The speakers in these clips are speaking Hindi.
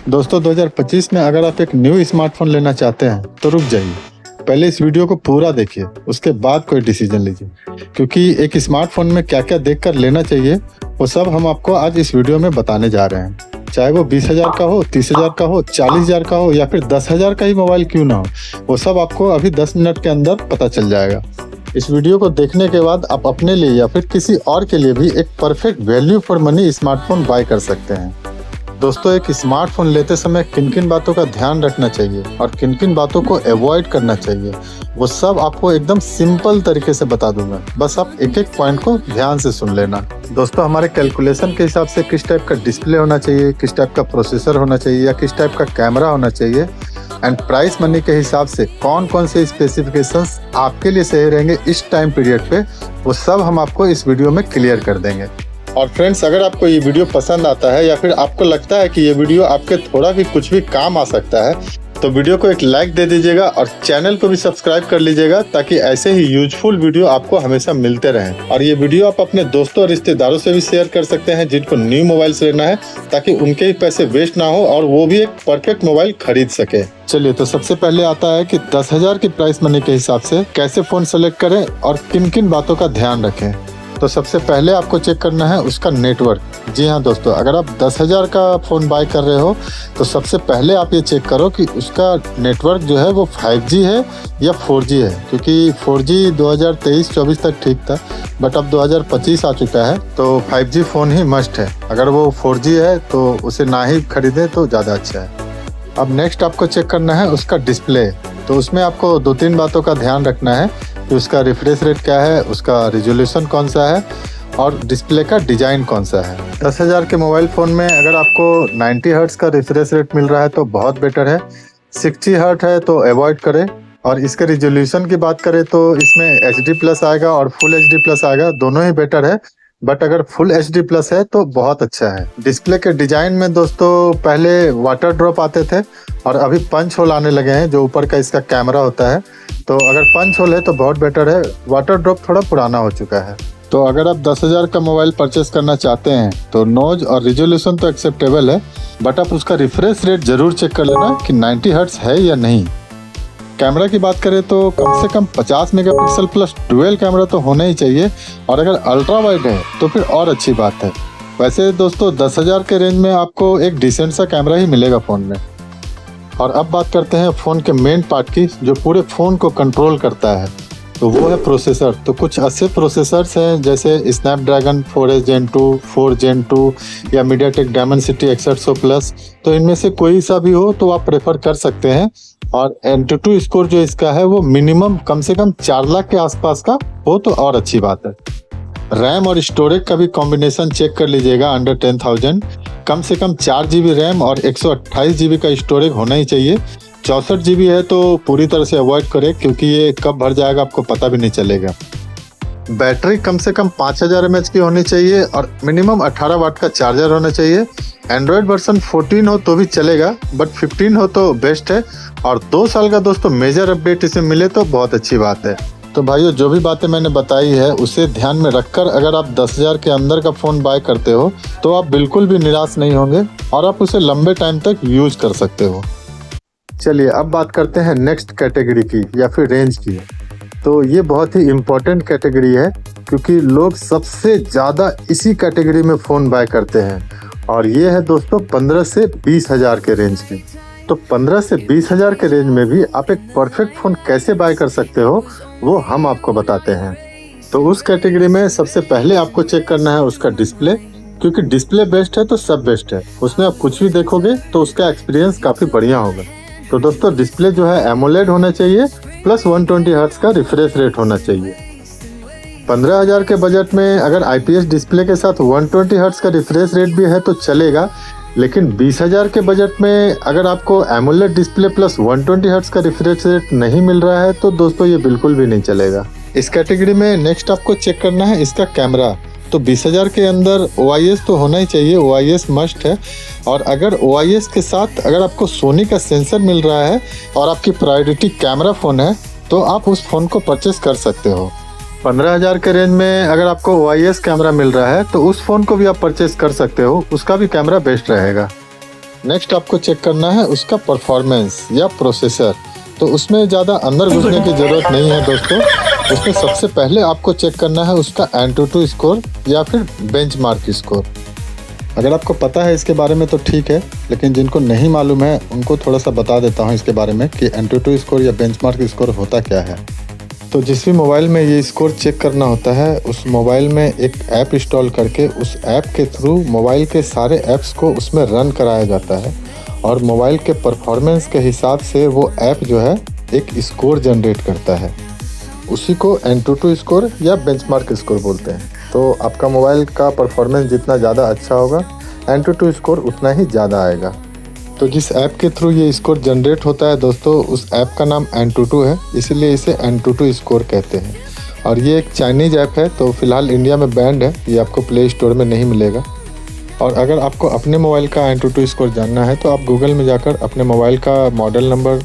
दोस्तों 2025 में अगर आप एक न्यू स्मार्टफोन लेना चाहते हैं तो रुक जाइए, पहले इस वीडियो को पूरा देखिए, उसके बाद कोई डिसीजन लीजिए, क्योंकि एक स्मार्टफोन में क्या क्या देखकर लेना चाहिए वो सब हम आपको आज इस वीडियो में बताने जा रहे हैं। चाहे वो 20,000 का हो, 30,000 का हो, 40,000 का हो या फिर 10,000 का ही मोबाइल क्यों ना हो, वो सब आपको अभी 10 मिनट के अंदर पता चल जाएगा। इस वीडियो को देखने के बाद आप अपने लिए या फिर किसी और के लिए भी एक perfect value for money smartphone buy कर सकते हैं। दोस्तों, एक स्मार्टफोन लेते समय किन किन बातों का ध्यान रखना चाहिए और किन किन बातों को अवॉइड करना चाहिए, वो सब आपको एकदम सिंपल तरीके से बता दूंगा। बस आप एक एक पॉइंट को ध्यान से सुन लेना। दोस्तों, हमारे कैलकुलेशन के हिसाब से किस टाइप का डिस्प्ले होना चाहिए, किस टाइप का प्रोसेसर होना चाहिए या किस टाइप का कैमरा होना चाहिए एंड प्राइस मनी के हिसाब से कौन कौन से स्पेसिफिकेशंस आपके लिए सही रहेंगे इस टाइम पीरियड पे, वो सब हम आपको इस वीडियो में क्लियर कर देंगे। और फ्रेंड्स, अगर आपको ये वीडियो पसंद आता है या फिर आपको लगता है कि ये वीडियो आपके थोड़ा भी कुछ भी काम आ सकता है तो वीडियो को एक लाइक दे दीजिएगा और चैनल को भी सब्सक्राइब कर लीजिएगा, ताकि ऐसे ही यूजफुल वीडियो आपको हमेशा मिलते रहें। और ये वीडियो आप अपने दोस्तों और रिश्तेदारों से भी शेयर कर सकते हैं जिनको न्यू मोबाइल लेना है, ताकि उनके ही पैसे वेस्ट ना हो और वो भी एक परफेक्ट मोबाइल खरीद सके। चलिए, तो सबसे पहले आता है कि 10,000 की प्राइस मनी के हिसाब से कैसे फोन सेलेक्ट करें और किन किन बातों का ध्यान रखें। तो सबसे पहले आपको चेक करना है उसका नेटवर्क। जी हाँ दोस्तों, अगर आप 10,000 का फ़ोन बाय कर रहे हो तो सबसे पहले आप ये चेक करो कि उसका नेटवर्क जो है वो 5G है या 4G है, क्योंकि 4G 2023-24 तक ठीक था, बट अब 2025 आ चुका है तो 5G फ़ोन ही मस्ट है। अगर वो 4G है तो उसे ना ही खरीदें तो ज़्यादा अच्छा है। अब नेक्स्ट आपको चेक करना है उसका डिस्प्ले। तो उसमें आपको 2-3 बातों का ध्यान रखना है कि उसका रिफ्रेश रेट क्या है, उसका रिजोल्यूशन कौन सा है और डिस्प्ले का डिज़ाइन कौन सा है। 10,000 के मोबाइल फ़ोन में अगर आपको 90 हर्ट्ज का रिफ्रेश रेट मिल रहा है तो बहुत बेटर है, 60 हर्ट्ज है तो अवॉइड करें। और इसके रिजोल्यूशन की बात करें तो इसमें HD+ आएगा और फुल HD+ आएगा, दोनों ही बेटर है, बट अगर फुल HD+ है तो बहुत अच्छा है। डिस्प्ले के डिजाइन में दोस्तों पहले वाटर ड्रॉप आते थे और अभी पंच होल आने लगे हैं, जो ऊपर का इसका कैमरा होता है। तो अगर पंच होल है तो बहुत बेटर है, वाटर ड्रॉप थोड़ा पुराना हो चुका है। तो अगर आप 10,000 का मोबाइल परचेस करना चाहते हैं तो नॉइज और रिजोल्यूशन तो एक्सेप्टेबल है, बट आप उसका रिफ्रेश रेट जरूर चेक कर लेना कि 90 हर्ट्ज है या नहीं। कैमरा की बात करें तो कम से कम 50 मेगापिक्सल प्लस डुअल कैमरा तो होना ही चाहिए, और अगर अल्ट्रा वाइड है तो फिर और अच्छी बात है। वैसे दोस्तों 10,000 के रेंज में आपको एक डिसेंट सा कैमरा ही मिलेगा फ़ोन में। और अब बात करते हैं फ़ोन के मेन पार्ट की, जो पूरे फ़ोन को कंट्रोल करता है, तो वो है प्रोसेसर। तो कुछ ऐसे प्रोसेसर्स हैं जैसे स्नैपड्रैगन 4S Gen 2, 4 Gen 2 या मीडियाटेक डायमेंसिटी X800+। तो इनमें से कोई सा भी हो तो आप प्रेफर कर सकते हैं। और एंटूटू स्कोर जो इसका है वो मिनिमम कम से कम 4 लाख के आसपास का हो तो और अच्छी बात है। रैम और स्टोरेज का भी कॉम्बिनेशन चेक कर लीजिएगा, अंडर 10,000 कम से कम 4 GB रैम और 128 GB का स्टोरेज होना ही चाहिए। 64 GB है तो पूरी तरह से अवॉइड करें, क्योंकि ये कब भर जाएगा आपको पता भी नहीं चलेगा। बैटरी कम से कम 5000 mAh की होनी चाहिए और मिनिमम 18 वाट का चार्जर होना चाहिए। एंड्रॉयड वर्जन 14 हो तो भी चलेगा, बट 15 हो तो बेस्ट है। और 2 साल का दोस्तों मेजर अपडेट इसमें मिले तो बहुत अच्छी बात है। तो भाइयों, जो भी बातें मैंने बताई है उसे ध्यान में रखकर अगर आप 10,000 के अंदर का फ़ोन बाय करते हो तो आप बिल्कुल भी निराश नहीं होंगे और आप उसे लंबे टाइम तक यूज कर सकते हो। चलिए, अब बात करते हैं नेक्स्ट कैटेगरी की या फिर रेंज की। तो ये बहुत ही इम्पोर्टेंट कैटेगरी है, क्योंकि लोग सबसे ज़्यादा इसी कैटेगरी में फ़ोन बाय करते हैं, और ये है दोस्तों 15 से 20,000 के रेंज की। तो 15 से 20,000 के रेंज में भी आप एक परफेक्ट फ़ोन कैसे बाय कर सकते हो वो हम आपको बताते हैं। तो उस कैटेगरी में सबसे पहले आपको चेक करना है उसका डिस्प्ले, क्योंकि डिस्प्ले बेस्ट है तो सब बेस्ट है। उसमें आप कुछ भी देखोगे तो उसका एक्सपीरियंस काफ़ी बढ़िया होगा। तो दोस्तों, डिस्प्ले जो है एमोलेड होना चाहिए प्लस 120 हर्ट्ज का रिफ्रेश रेट होना चाहिए। 15,000 के बजट में अगर IPS डिस्प्ले के साथ 120 हर्ट्ज का रिफ्रेश रेट भी है तो चलेगा, लेकिन 20,000 के बजट में अगर आपको एमोलेड डिस्प्ले प्लस 120 हर्ट्ज का रिफ्रेश रेट नहीं मिल रहा है तो दोस्तों ये बिल्कुल भी नहीं चलेगा। इस कैटेगरी में नेक्स्ट आपको चेक करना है इसका कैमरा। तो 20,000 के अंदर OIS तो होना ही चाहिए, OIS मस्ट है। और अगर OIS के साथ अगर आपको सोनी का सेंसर मिल रहा है और आपकी प्रायोरिटी कैमरा फ़ोन है तो आप उस फ़ोन को परचेस कर सकते हो। 15,000 के रेंज में अगर आपको OIS कैमरा मिल रहा है तो उस फ़ोन को भी आप परचेस कर सकते हो, उसका भी कैमरा बेस्ट रहेगा। नेक्स्ट आपको चेक करना है उसका परफॉर्मेंस या प्रोसेसर। तो उसमें ज़्यादा अंदर घुसने की ज़रूरत नहीं है दोस्तों। उसमें सबसे पहले आपको चेक करना है उसका AnTuTu स्कोर या फिर बेंचमार्क स्कोर। अगर आपको पता है इसके बारे में तो ठीक है, लेकिन जिनको नहीं मालूम है उनको थोड़ा सा बता देता हूँ इसके बारे में कि AnTuTu स्कोर या बेंचमार्क स्कोर होता क्या है। तो जिस भी मोबाइल में ये स्कोर चेक करना होता है, उस मोबाइल में एक ऐप इंस्टॉल करके उस ऐप के थ्रू मोबाइल के सारे ऐप्स को उसमें रन कराया जाता है और मोबाइल के परफॉर्मेंस के हिसाब से वो ऐप जो है एक स्कोर जनरेट करता है। उसी को AnTuTu स्कोर या बेंचमार्क स्कोर बोलते हैं। तो आपका मोबाइल का परफॉर्मेंस जितना ज़्यादा अच्छा होगा, AnTuTu स्कोर उतना ही ज़्यादा आएगा। तो जिस ऐप के थ्रू ये स्कोर जनरेट होता है दोस्तों, उस ऐप का नाम AnTuTu है, इसीलिए इसे AnTuTu स्कोर कहते हैं। और ये एक चाइनीज़ ऐप है, तो फिलहाल इंडिया में बैंड है, ये आपको प्ले स्टोर में नहीं मिलेगा। और अगर आपको अपने मोबाइल का AnTuTu स्कोर जानना है तो आप गूगल में जाकर अपने मोबाइल का मॉडल नंबर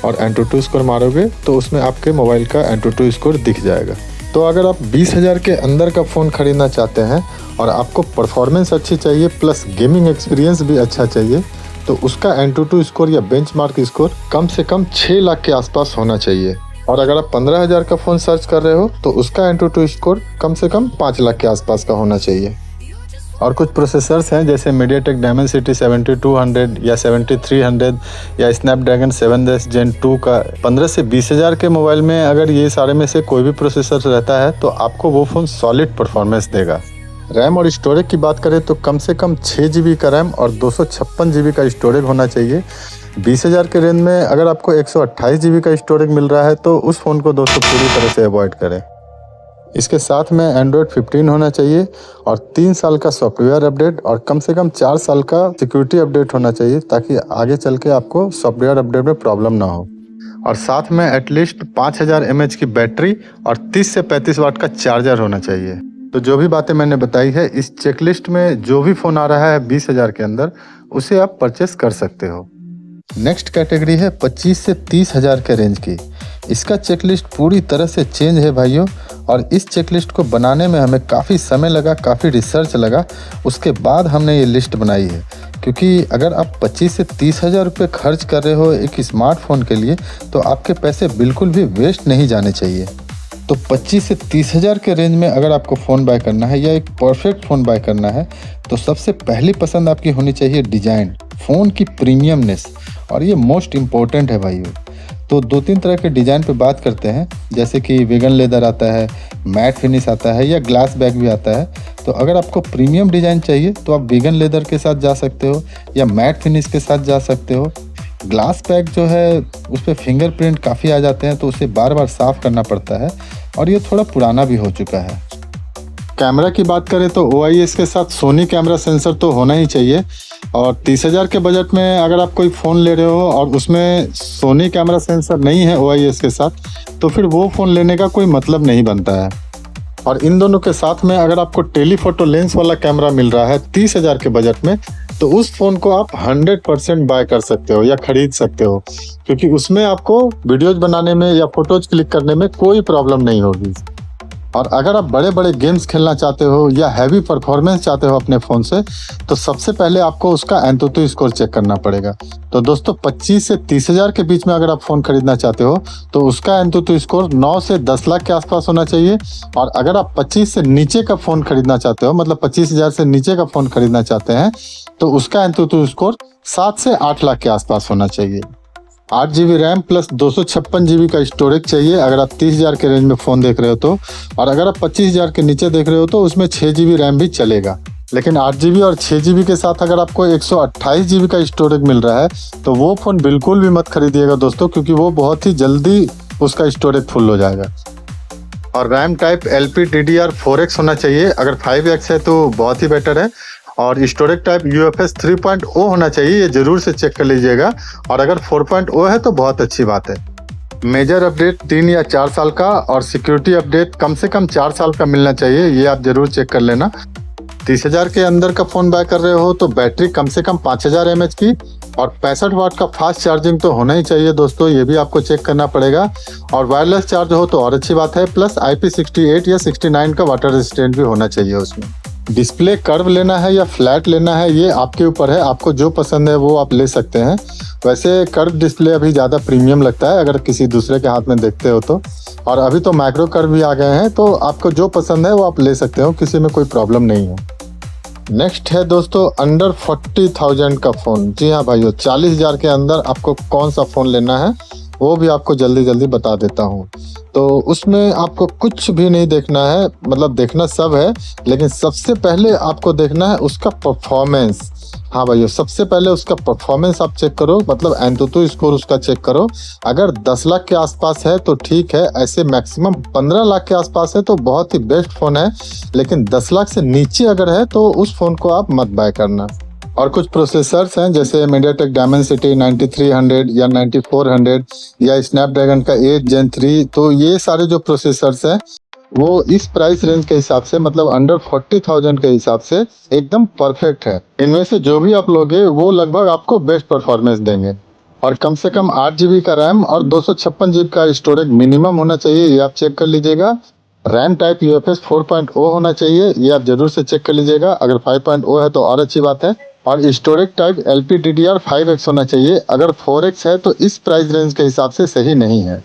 और AnTuTu स्कोर मारोगे तो उसमें आपके मोबाइल का AnTuTu स्कोर दिख जाएगा। तो अगर आप 20,000 के अंदर का फ़ोन ख़रीदना चाहते हैं और आपको परफॉर्मेंस अच्छी चाहिए प्लस गेमिंग एक्सपीरियंस भी अच्छा चाहिए, तो उसका AnTuTu स्कोर या बेंचमार्क स्कोर कम से कम 6 लाख के आसपास होना चाहिए। और अगर आप 15,000 का फ़ोन सर्च कर रहे हो तो उसका AnTuTu स्कोर कम से कम 5 लाख के आसपास का होना चाहिए। और कुछ प्रोसेसर्स हैं जैसे MediaTek Dimensity 7200 या 7300 या Snapdragon 7 Gen 2 का 15 से 20,000 के मोबाइल में अगर ये सारे में से कोई भी प्रोसेसर रहता है तो आपको वो फ़ोन सॉलिड परफॉर्मेंस देगा। रैम और स्टोरेज की बात करें तो कम से कम 6 GB का रैम और 256 GB का स्टोरेज होना चाहिए। 20,000 के रेंज में अगर आपको 128 GB का स्टोरेज मिल रहा है तो उस फ़ोन को दोस्तों पूरी तरह से अवॉइड करें। इसके साथ में Android 15 होना चाहिए और 3 साल का सॉफ्टवेयर अपडेट और कम से कम 4 साल का सिक्योरिटी अपडेट होना चाहिए, ताकि आगे चल के आपको सॉफ्टवेयर अपडेट में प्रॉब्लम ना हो। और साथ में एटलीस्ट 5000 mAh की बैटरी और 30 से 35 वाट का चार्जर होना चाहिए। तो जो भी बातें मैंने बताई है, इस चेकलिस्ट में जो भी फ़ोन आ रहा है 20,000 के अंदर, उसे आप परचेस कर सकते हो। नेक्स्ट कैटेगरी है 25 से 30,000 के रेंज की। इसका चेकलिस्ट पूरी तरह से चेंज है भाइयों, और इस चेकलिस्ट को बनाने में हमें काफ़ी समय लगा, काफ़ी रिसर्च लगा, उसके बाद हमने ये लिस्ट बनाई है। क्योंकि अगर आप 25 से 30,000 रुपये खर्च कर रहे हो एक स्मार्टफोन के लिए, तो आपके पैसे बिल्कुल भी वेस्ट नहीं जाने चाहिए। तो 25 से 30,000 के रेंज में अगर आपको फ़ोन बाय करना है या एक परफेक्ट फ़ोन बाय करना है, तो सबसे पहली पसंद आपकी होनी चाहिए डिज़ाइन, फ़ोन की प्रीमियमनेस, और ये मोस्ट इम्पोर्टेंट है भाइयों। तो 2-3 तरह के डिज़ाइन पे बात करते हैं, जैसे कि वेगन लेदर आता है, मैट फिनिश आता है या ग्लास बैग भी आता है। तो अगर आपको प्रीमियम डिज़ाइन चाहिए तो आप वेगन लेदर के साथ जा सकते हो या मैट फिनिश के साथ जा सकते हो। ग्लास बैग जो है उस पर फिंगरप्रिंट काफ़ी आ जाते हैं, तो उसे बार बार साफ़ करना पड़ता है और ये थोड़ा पुराना भी हो चुका है। कैमरा की बात करें तो OIS के साथ सोनी कैमरा सेंसर तो होना ही चाहिए। और 30,000 के बजट में अगर आप कोई फ़ोन ले रहे हो और उसमें सोनी कैमरा सेंसर नहीं है OIS के साथ, तो फिर वो फ़ोन लेने का कोई मतलब नहीं बनता है। और इन दोनों के साथ में अगर आपको टेलीफोटो लेंस वाला कैमरा मिल रहा है 30,000 के बजट में, तो उस फ़ोन को आप 100% बाय कर सकते हो या ख़रीद सकते हो, क्योंकि उसमें आपको वीडियोज़ बनाने में या फ़ोटोज़ क्लिक करने में कोई प्रॉब्लम नहीं होगी। और अगर आप बड़े बड़े गेम्स खेलना चाहते हो या हैवी परफॉर्मेंस चाहते हो अपने फ़ोन से, तो सबसे पहले आपको उसका AnTuTu स्कोर चेक करना पड़ेगा। तो दोस्तों 25 से 30,000 के बीच में अगर आप फ़ोन खरीदना चाहते हो तो उसका AnTuTu स्कोर 9 से 10 लाख के आसपास होना चाहिए। और अगर आप 25 से नीचे का फ़ोन खरीदना चाहते हो, मतलब 25,000 से नीचे का फ़ोन खरीदना चाहते हैं, तो उसका AnTuTu स्कोर 7 से 8 लाख के आसपास होना चाहिए। 8 GB रैम प्लस 256 GB का स्टोरेज चाहिए अगर आप 30,000 के रेंज में फ़ोन देख रहे हो तो। और अगर आप 25,000 के नीचे देख रहे हो तो उसमें 6 GB रैम भी चलेगा। लेकिन 8 GB और 6 GB के साथ अगर आपको 128 GB का स्टोरेज मिल रहा है तो वो फ़ोन बिल्कुल भी मत खरीदिएगा दोस्तों, क्योंकि वो बहुत ही जल्दी उसका स्टोरेज फुल हो जाएगा। और रैम टाइप LPDDR4X होना चाहिए। अगर 5X है तो बहुत ही बेटर है। और स्टोरेज टाइप UFS 3.0 होना चाहिए, ये ज़रूर से चेक कर लीजिएगा। और अगर 4.0 है तो बहुत अच्छी बात है। मेजर अपडेट 3 या 4 साल का और सिक्योरिटी अपडेट कम से कम 4 साल का मिलना चाहिए, ये आप ज़रूर चेक कर लेना। 30,000 के अंदर का फ़ोन बाय कर रहे हो तो बैटरी कम से कम 5000 mAh की और 65 वाट का फास्ट चार्जिंग तो होना ही चाहिए दोस्तों, ये भी आपको चेक करना पड़ेगा। और वायरलेस चार्ज हो तो और अच्छी बात है। प्लस IP68 या 69 का वाटर रेजिस्टेंट भी होना चाहिए उसमें। डिस्प्ले कर्व लेना है या फ्लैट लेना है ये आपके ऊपर है, आपको जो पसंद है वो आप ले सकते हैं। वैसे कर्व डिस्प्ले अभी ज़्यादा प्रीमियम लगता है अगर किसी दूसरे के हाथ में देखते हो तो, और अभी तो माइक्रो कर्व भी आ गए हैं, तो आपको जो पसंद है वो आप ले सकते हो, किसी में कोई प्रॉब्लम नहीं है। नेक्स्ट है दोस्तों अंडर 40,000 का फ़ोन। जी हाँ भाइयों, 40,000 के अंदर आपको कौन सा फ़ोन लेना है वो भी आपको जल्दी जल्दी बता देता हूँ। तो उसमें आपको कुछ भी नहीं देखना है, मतलब देखना सब है, लेकिन सबसे पहले आपको देखना है उसका परफॉर्मेंस। हाँ भाइयों, सबसे पहले उसका परफॉर्मेंस आप चेक करो, मतलब एंतुतु स्कोर उसका चेक करो। अगर 10 लाख के आसपास है तो ठीक है, ऐसे मैक्सिमम 15 लाख के आसपास है तो बहुत ही बेस्ट फ़ोन है, लेकिन 10 लाख से नीचे अगर है तो उस फ़ोन को आप मत बाय करना। और कुछ प्रोसेसर्स हैं जैसे मीडियाटेक डायमेंसिटी 9300 या 9400 या स्नैपड्रैगन का 8 Gen 3, तो ये सारे जो प्रोसेसर्स हैं वो इस प्राइस रेंज के हिसाब से, मतलब अंडर 40,000 के हिसाब से एकदम परफेक्ट है। इनमें से जो भी आप लोगे वो लगभग आपको बेस्ट परफॉर्मेंस देंगे। और कम से कम 8 GB का रैम और 256 GB का स्टोरेज मिनिमम होना चाहिए, ये आप चेक कर लीजिएगा। रैम टाइप UFS 4.0 होना चाहिए, ये आप जरूर से चेक कर लीजिएगा। अगर 5.0 है तो और अच्छी बात है। और स्टोरेज टाइप LPDDR5X होना चाहिए, अगर 4X है तो इस प्राइस रेंज के हिसाब से सही नहीं है।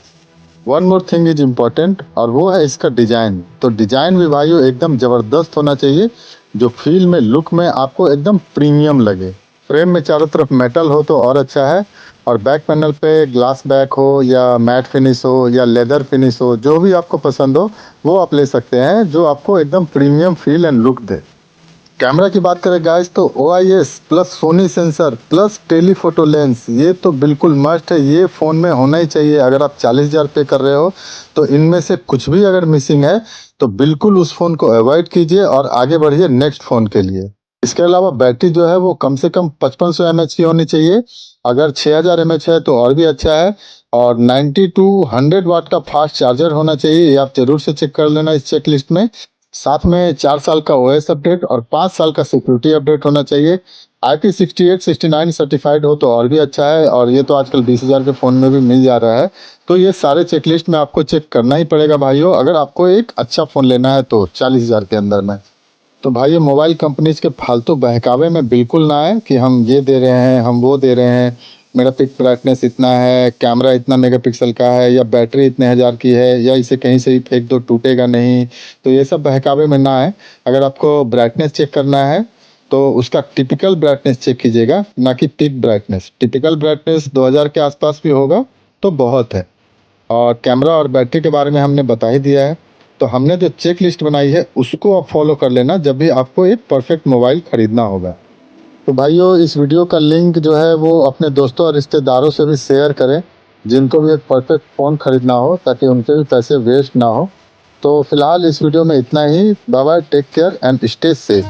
One more thing is important, और वो है इसका डिजाइन। तो डिजाइन भी भाइयों एकदम जबरदस्त होना चाहिए, जो फील में, लुक में आपको एकदम प्रीमियम लगे। फ्रेम में चारों तरफ मेटल हो तो और अच्छा है, और बैक पैनल पे ग्लास बैक हो या मैट फिनिश हो या लेदर फिनिश हो, जो भी आपको पसंद हो वो आप ले सकते हैं, जो आपको एकदम प्रीमियम फील एंड लुक दे। कैमरा की बात करें गाइस तो OIS plus Sony sensor plus telephoto lens, ये तो बिल्कुल मस्ट है, ये फ़ोन में होना ही चाहिए। अगर आप 40,000 पे कर रहे हो तो इनमें से कुछ भी अगर मिसिंग है तो बिल्कुल उस फ़ोन को अवॉइड कीजिए और आगे बढ़िए नेक्स्ट फ़ोन के लिए। इसके अलावा बैटरी जो है वो कम से कम 5500 mAh की होनी चाहिए, अगर 6000 mAh है तो और भी अच्छा है। और 90 to 100 वाट का फास्ट चार्जर होना चाहिए, ये आप जरूर से चेक कर लेना इस चेक लिस्ट में। साथ में 4 साल का OS अपडेट और 5 साल का सिक्योरिटी अपडेट होना चाहिए। IP68 69 सर्टिफाइड हो तो और भी अच्छा है, और ये तो आजकल 20,000 के फ़ोन में भी मिल जा रहा है। तो ये सारे चेकलिस्ट में आपको चेक करना ही पड़ेगा भाइयों, अगर आपको एक अच्छा फ़ोन लेना है तो 40,000 के अंदर में। तो भाई मोबाइल कंपनीज के फालतू बहकावे में बिल्कुल ना आए कि हम ये दे रहे हैं, हम वो दे रहे हैं, मेरा पिक ब्राइटनेस इतना है, कैमरा इतना मेगापिक्सल का है, या बैटरी इतने हज़ार की है, या इसे कहीं से भी फेंक दो टूटेगा नहीं। तो ये सब बहकावे में ना आए। अगर आपको ब्राइटनेस चेक करना है तो उसका टिपिकल ब्राइटनेस चेक कीजिएगा, ना कि पिक ब्राइटनेस। टिपिकल ब्राइटनेस 2000 के आसपास भी होगा तो बहुत है। और कैमरा और बैटरी के बारे में हमने बता ही दिया है। तो हमने जो चेक लिस्ट बनाई है उसको आप फॉलो कर लेना जब भी आपको एक परफेक्ट मोबाइल खरीदना होगा। तो भाइयों, इस वीडियो का लिंक जो है वो अपने दोस्तों और रिश्तेदारों से भी शेयर करें जिनको भी एक परफेक्ट फ़ोन खरीदना हो, ताकि उनके भी पैसे वेस्ट ना हो। तो फिलहाल इस वीडियो में इतना ही। Bye bye, take care and stay safe.